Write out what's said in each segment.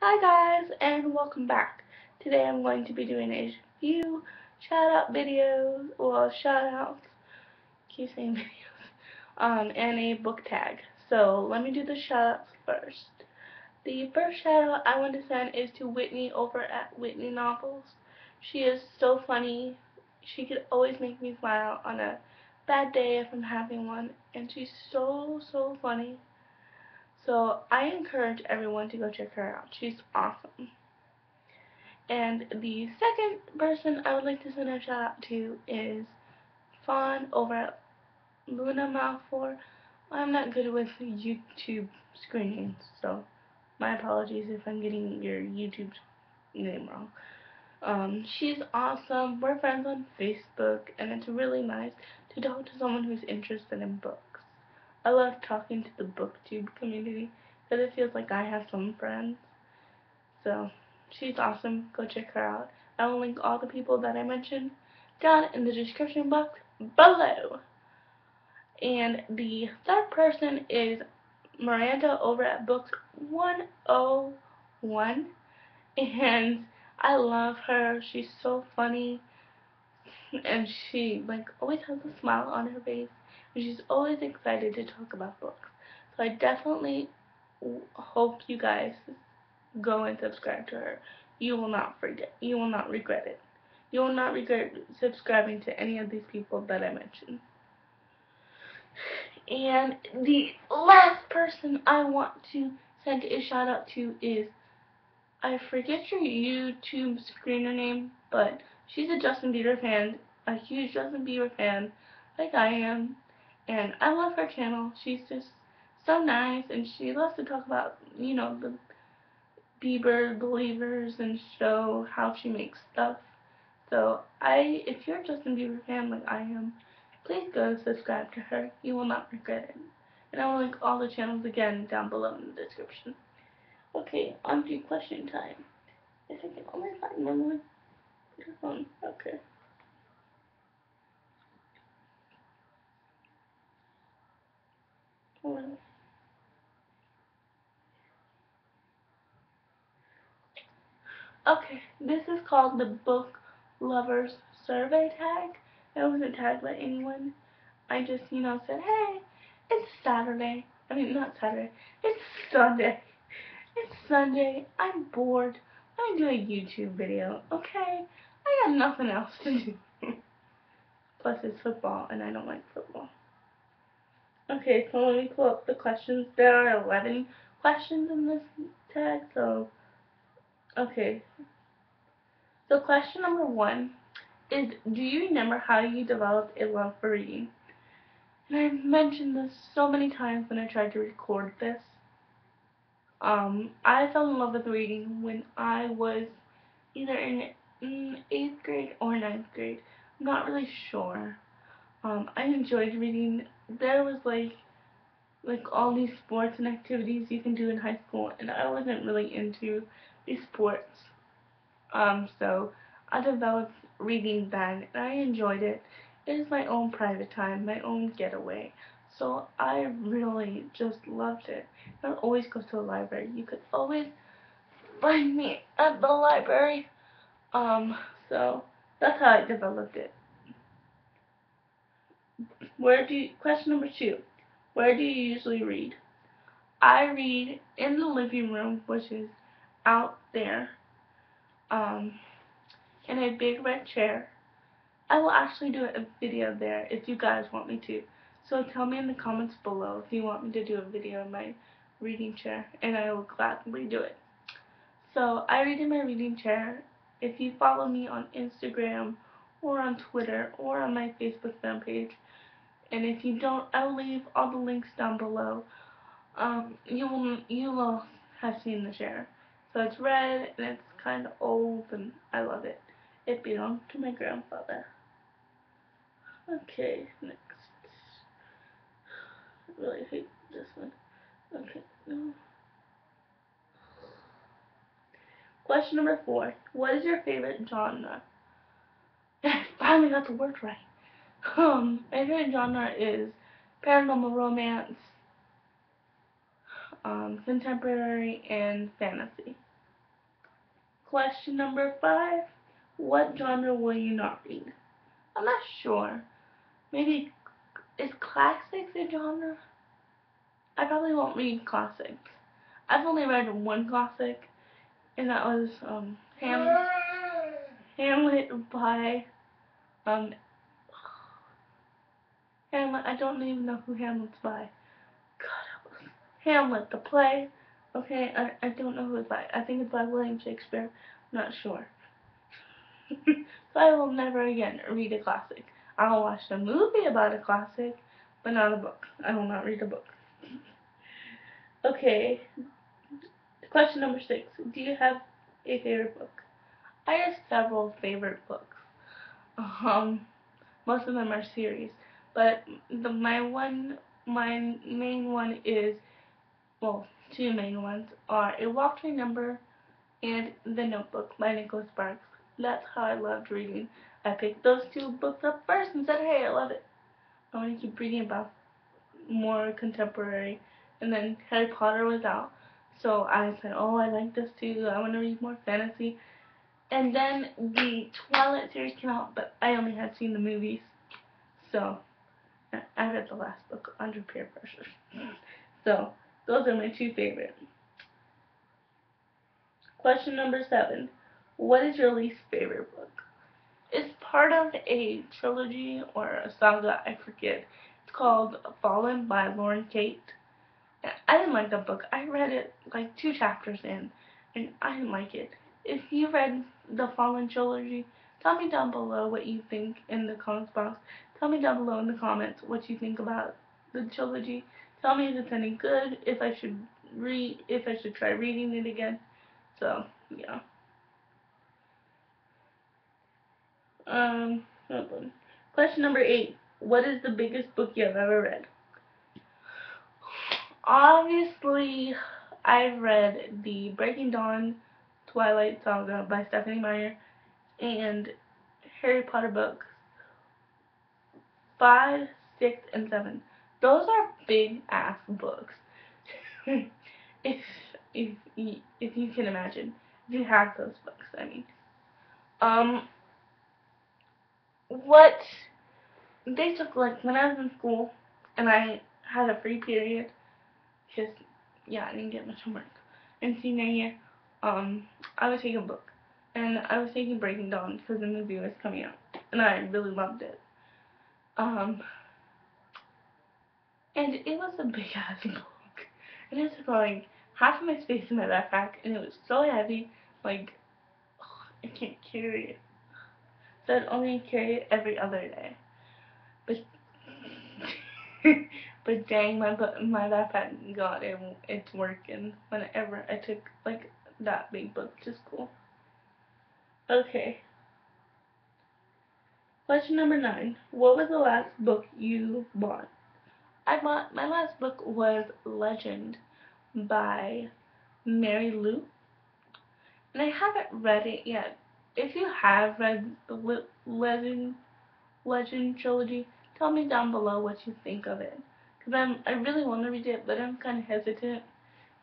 Hi guys, and welcome back. Today I'm going to be doing a few shout out videos, shout outs, keep saying videos, and a book tag. So let me do the shout outs first. The first shout out I want to send is to Whitney over at Whitney Novels. She is so funny. She could always make me smile on a bad day if I'm having one, and she's so funny. So I encourage everyone to go check her out. She's awesome. And the second person I would like to send a shout out to is Fawn over at Luna Malfour. I'm not good with YouTube screen names, so my apologies if I'm getting your YouTube name wrong. She's awesome. We're friends on Facebook, and it's really nice to talk to someone who's interested in books. I love talking to the BookTube community because it feels like I have some friends. So she's awesome. Go check her out. I will link all the people that I mentioned down in the description box below. And the third person is Miranda over at Books 101. And I love her. She's so funny. And she always has a smile on her face. And she's always excited to talk about books. So I definitely hope you guys go and subscribe to her. You will not forget. You will not regret it. You will not regret subscribing to any of these people that I mentioned. And the last person I want to send a shout out to is, I forget your YouTube screener name, but she's a Justin Bieber fan, a huge Justin Bieber fan, like I am. And I love her channel. She's just so nice, and she loves to talk about, the Bieber believers and show how she makes stuff. So if you're a Justin Bieber fan like I am, please go subscribe to her. You will not regret it. And I will link all the channels again down below in the description. Okay, on to question time. If I can only find one microphone. Okay. Well, okay, this is called the Book Lovers Survey Tag. I wasn't tagged by anyone. I just, said, hey, it's Saturday. I mean, not Saturday. It's Sunday. It's Sunday. I'm bored. I'm doing a YouTube video, okay? I got nothing else to do. Plus, it's football, and I don't like football. Okay, so let me pull up the questions. There are 11 questions in this tag, so, okay. So, question number 1 is, do you remember how you developed a love for reading? And I've mentioned this so many times when I tried to record this. I fell in love with reading when I was either in 8th grade or 9th grade. I'm not really sure. I enjoyed reading. There was all these sports and activities you can do in high school, and I wasn't really into these sports. So I developed reading then, and I enjoyed it. It is my own private time, my own getaway. So I really just loved it. I would always go to the library. You could always find me at the library. So that's how I developed it. Question number 2. Where do you usually read? I read in the living room, which is out there, um, in a big red chair. I will actually do a video there if you guys want me to. So tell me in the comments below if you want me to do a video in my reading chair, and I will gladly do it. So I read in my reading chair. If you follow me on Instagram or on Twitter or on my Facebook fan page, and if you don't, I'll leave all the links down below. You will have seen the chair. So it's red and it's kind of old and I love it. It belonged to my grandfather. Okay, next. I really hate this one. Okay, no. Question number 4. What is your favorite genre? I finally got the word right. My favorite genre is paranormal romance, contemporary, and fantasy. Question number 5. What genre will you not read? I'm not sure. Maybe, is classics a genre? I probably won't read classics. I've only read one classic, and that was Hamlet by um Hamlet. I don't even know who Hamlet's by. God, Hamlet the play. Okay, I don't know who it's by. I think it's by William Shakespeare. I'm not sure. So I will never again read a classic. I'll watch a movie about a classic, but not a book. I will not read a book. Okay, question number 6. Do you have a favorite book? I have several favorite books. Um, Most of them are series, but my main one is, well, two main ones are A Walk to Remember and The Notebook by Nicholas Sparks. That's how I loved reading. I picked those two books up first and said, hey, I love it. I want to keep reading about more contemporary. And then Harry Potter was out. So I said, oh, I like this too. I want to read more fantasy. And then the Twilight series came out, but I only had seen the movies. So I read the last book under peer pressure. So those are my two favorites. Question number 7. What is your least favorite book? It's part of a trilogy or a saga, I forget. It's called Fallen by Lauren Kate. And I didn't like that book. I read it like 2 chapters in, and I didn't like it. If you read the Fallen trilogy, tell me down below what you think in the comments box. Tell me down below in the comments what you think about the trilogy. Tell me if it's any good, if I should try reading it again. So, yeah. Hold on. Question number 8. What is the biggest book you have ever read? Obviously, I've read the Breaking Dawn Twilight Saga by Stephenie Meyer and Harry Potter books 5, 6, and 7. Those are big ass books. if if you can imagine, if you have those books, I mean. What they took, like, when I was in school and I had a free period, because, yeah, I didn't get much homework. In senior year, I was taking a book, and I was taking Breaking Dawn because the movie was coming out, and I really loved it. And it was a big ass book, and it took like half of my space in my backpack, and it was so heavy, like, I can't carry it. So I'd only carry it every other day. But but dang, my backpack got it. It's working whenever I took like that big book to school. Okay. Question number 9. What was the last book you bought? My last book was Legend by Mary Lou, and I haven't read it yet. If you have read the Legend trilogy, tell me down below what you think of it. Because I really want to read it, but I'm kind of hesitant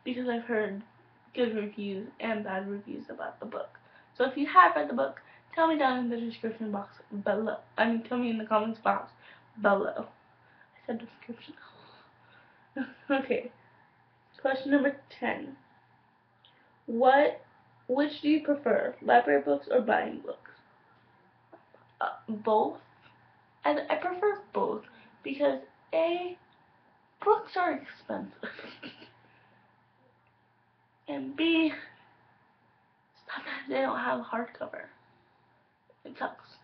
because I've heard good reviews and bad reviews about the book. So if you have read the book, tell me down in the description box below. I mean, tell me in the comments box below. I said description. Okay. Question number 10. Which do you prefer, library books or buying books? Both. I prefer both because A, books are expensive, and B, sometimes they don't have hardcover. It sucks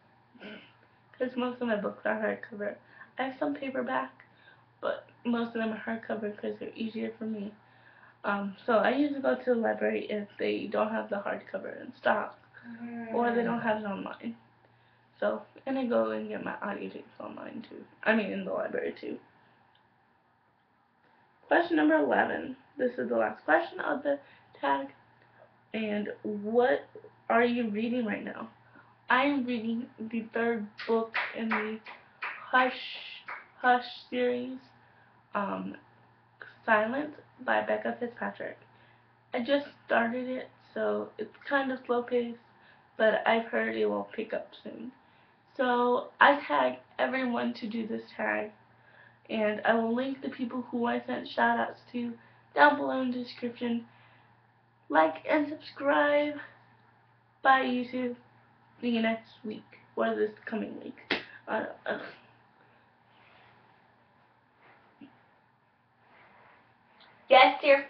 because most of my books are hardcover. I have some paperback, but most of them are hardcover because they're easier for me. So I usually go to the library if they don't have the hardcover in stock or they don't have it online. So, and I go and get my audiobooks online too. I mean, in the library too. Question number 11. This is the last question of the tag. And what are you reading right now? I am reading the 3rd book in the Hush series, Silence by Becca Fitzpatrick. I just started it, so it's kind of slow paced, but I've heard it will pick up soon. So I tag everyone to do this tag, and I will link the people who I sent shoutouts to down below in the description. Like and subscribe. Bye YouTube. See you next week, or this coming week. Yes, dear.